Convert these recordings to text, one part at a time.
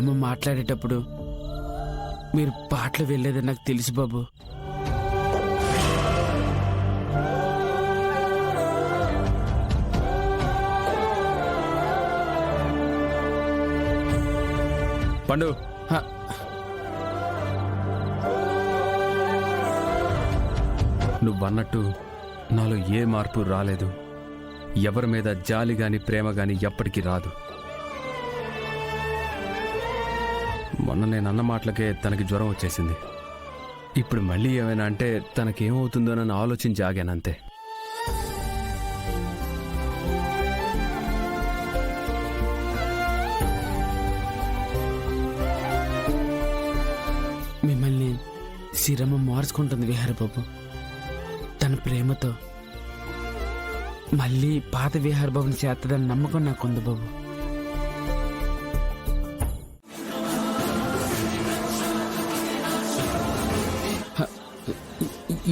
సిరమ్మ మాట్లాడేటప్పుడు మీరు పాటలు వెళ్ళేదని నాకు తెలుసు బాబు. పండు, నువ్వన్నట్టు నాలో ఏ మార్పు రాలేదు. ఎవరి మీద జాలి గాని ప్రేమ గాని ఎప్పటికీ రాదు. మొన్న నేను అన్న మాటలకే తనకి జ్వరం వచ్చేసింది. ఇప్పుడు మళ్ళీ ఏమైనా అంటే తనకేమవుతుందోనని ఆలోచించి ఆగానంతే. మిమ్మల్ని సిరమ్మ మార్చుకుంటుంది విహార బాబు. తన ప్రేమతో మళ్ళీ పాత విహార బాబుని చేస్తుందని నమ్మకం నాకుంది బాబు.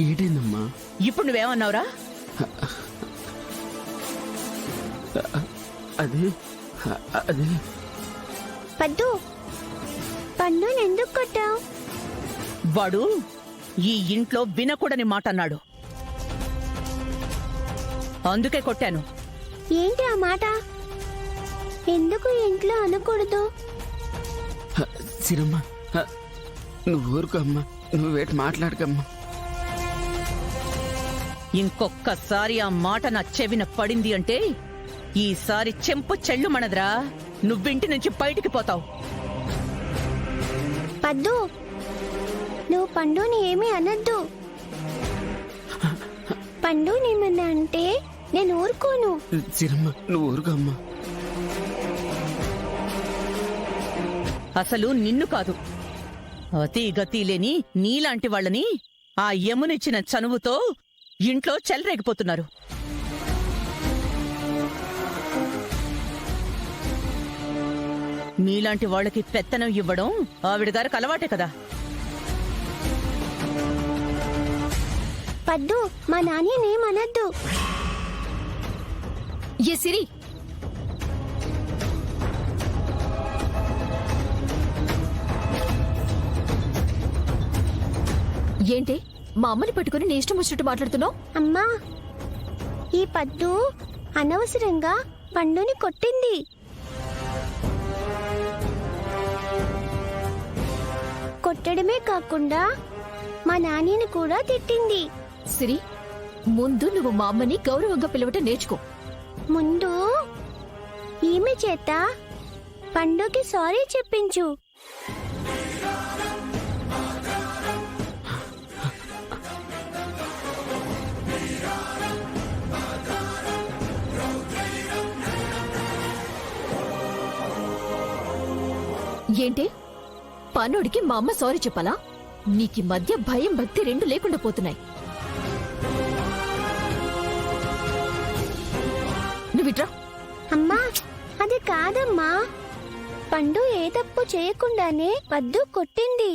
ఏంటమ్మా ఇప్పుడు నువ్వేమన్నావురా? అదే అదే పద్దు, పండుని ఎందుకు కొట్టావు? వాడు ఈ ఇంట్లో వినకూడని మాట అన్నాడు, అందుకే కొట్టాను. ఏంటి ఆ మాట? ఎందుకు ఇంట్లో అనకూడదు? సిరమ్మ, నువ్వు ఊరుకోమ్మా, నువ్వేటి మాట్లాడకమ్మా. ఇంకొక్కసారి ఆ మాట నా చెవిన పడింది అంటే ఈసారి చెంపు చెల్లు మనద్రా. నువ్వింటి నుంచి బయటికి పోతావు. పద్దు, నువ్వు పండుని ఏమీ అనద్దు. పండునేమన్నా అంటే నేను ఊరుకోను. సిరమ్మ, నువ్వు ఊరుకోమ్మా. అసలు నిన్ను కాదు, అతి గతి లేని నీలాంటి వాళ్ళని ఆ యమునిచ్చిన చనువుతో ఇంట్లో చెలరేగిపోతున్నారు. మీలాంటి వాళ్ళకి పెత్తనం ఇవ్వడం ఆవిడ గారికి అలవాటే కదా. పద్దు, మా నాన్నేమనద్దు. ఏ సిరి, ఏంటి మా అమ్మని పట్టుకుని నీ ఇష్టం వచ్చినట్టు మాట్లాడుతున్నావు? అమ్మా, ఈ పద్దు అనవసరంగా పండుని కొట్టింది. కొట్టడమే కాకుండా మా నాన్నని కూడా తిట్టింది. సిరి, ముందు నువ్వు మా అమ్మని గౌరవంగా పిలవటం నేర్చుకో. ముందు ఈమె చేత పండుకి సారీ చెప్పించు. ఏంటి, పనుడికి మా అమ్మ సారీ చెప్పాలా? నీకి మధ్య భయం భక్తి రెండు లేకుండా పోతున్నాయి. నువ్విట్రా. అమ్మా, అది కాదమ్మా. పండు ఏ తప్పు చేయకుండానే పద్దు కొట్టింది.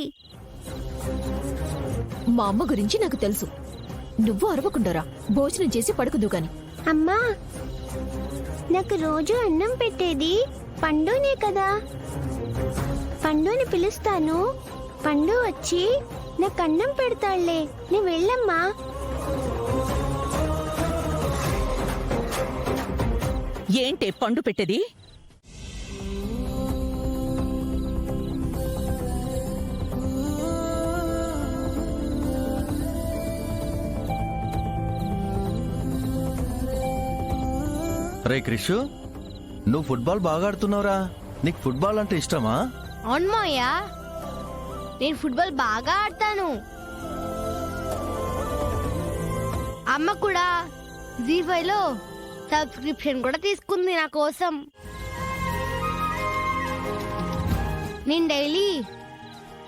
మా అమ్మ గురించి నాకు తెలుసు. నువ్వు అరవకుండారా, భోజనం చేసి పడుకుందు గాని. అమ్మా, నాకు రోజు అన్నం పెట్టేది పండునే కదా. పండుని పిలుస్తాను, పండు వచ్చి నాకు అన్నం పెడతాళ్లే. నువ్వు వెళ్ళమ్మా. ఏంటే పండు పెట్టేది? రే క్రిషు, నువ్వు ఫుట్బాల్ బాగా ఆడుతున్నావురా. నీకు ఫుట్బాల్ అంటే ఇష్టమా? అవును మాయా, నేను ఫుట్బాల్ బాగా ఆడతాను. అమ్మ కూడా Zee5 లో సబ్స్క్రిప్షన్ కూడా తీసుకుంది నా కోసం. నేను డైలీ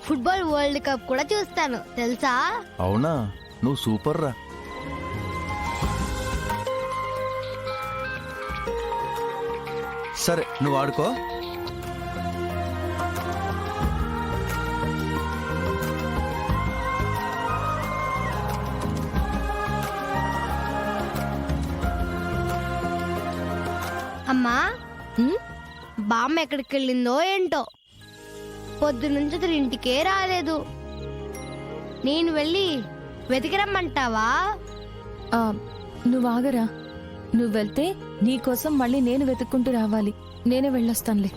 ఫుట్బాల్ వరల్డ్ కప్ కూడా చూస్తాను, తెలుసా? అవునా, నువ్వు సూపర్ రా. సరే, నువ్వు ఆడుకో. అమ్మా, బామ్మ ఎక్కడికి వెళ్ళిందో ఏంటో. పొద్దునుంచి అతను ఇంటికే రాలేదు. నేను వెళ్ళి వెతికిరమ్మంటావా? నువ్వు ఆగరా. నువ్వు వెళ్తే నీకోసం మళ్ళీ నేను వెతుక్కుంటూ రావాలి. నేనే వెళ్ళొస్తానులే.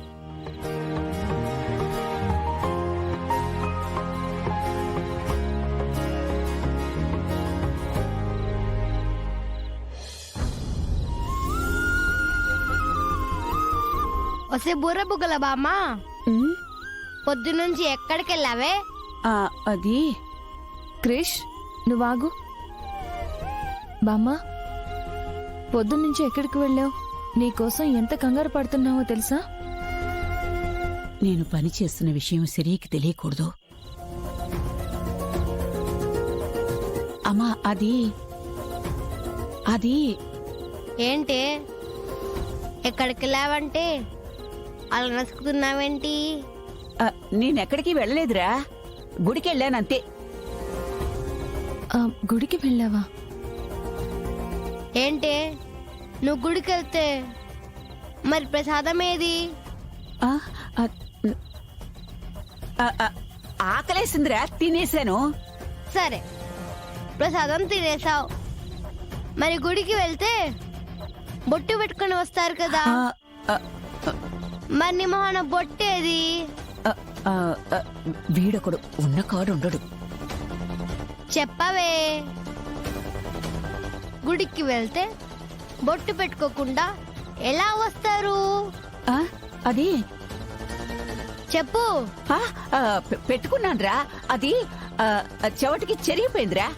వసే బుర్ర బుగ్గల బామ్మ, పొద్దునుంచి ఎక్కడికి వెళ్ళావే? అది క్రిష్, నువ్వు ఆగు. బామ్మ, పొద్దున్నుంచి ఎక్కడికి వెళ్ళావు? నీకోసం ఎంత కంగారు పడుతున్నావో తెలుసా? నేను పని చేస్తున్న విషయం సిరికి తెలియకూడదు. అమ్మా, అది ఏంటి ఎక్కడికి వెళ్ళావంటే అలా నసుకుతున్నావేంటి? నేనెక్కడికి వెళ్ళలేదురా, గుడికి వెళ్ళానంతే. గుడికి వెళ్ళావా? ఏంటి నువ్వు గుడికి వెళ్తే మరి ప్రసాదం ఏది? ఆకలేసిందిరా, తినేశాను. సరే, ప్రసాదం తినేసావు. మరి గుడికి వెళ్తే బొట్టు పెట్టుకుని వస్తారు కదా, మరి నీ మొహన బొట్టేది? వీడొకడు ఉన్న కాడు ఉండడు. చెప్పవే. గుడికి వెళ్తే బొట్టు పెట్టుకోకుండా ఎలా వస్తారు? అది చెప్పు. పెట్టుకున్నాన్రా, అది చెవటికి చెరిగిపోయిందిరా.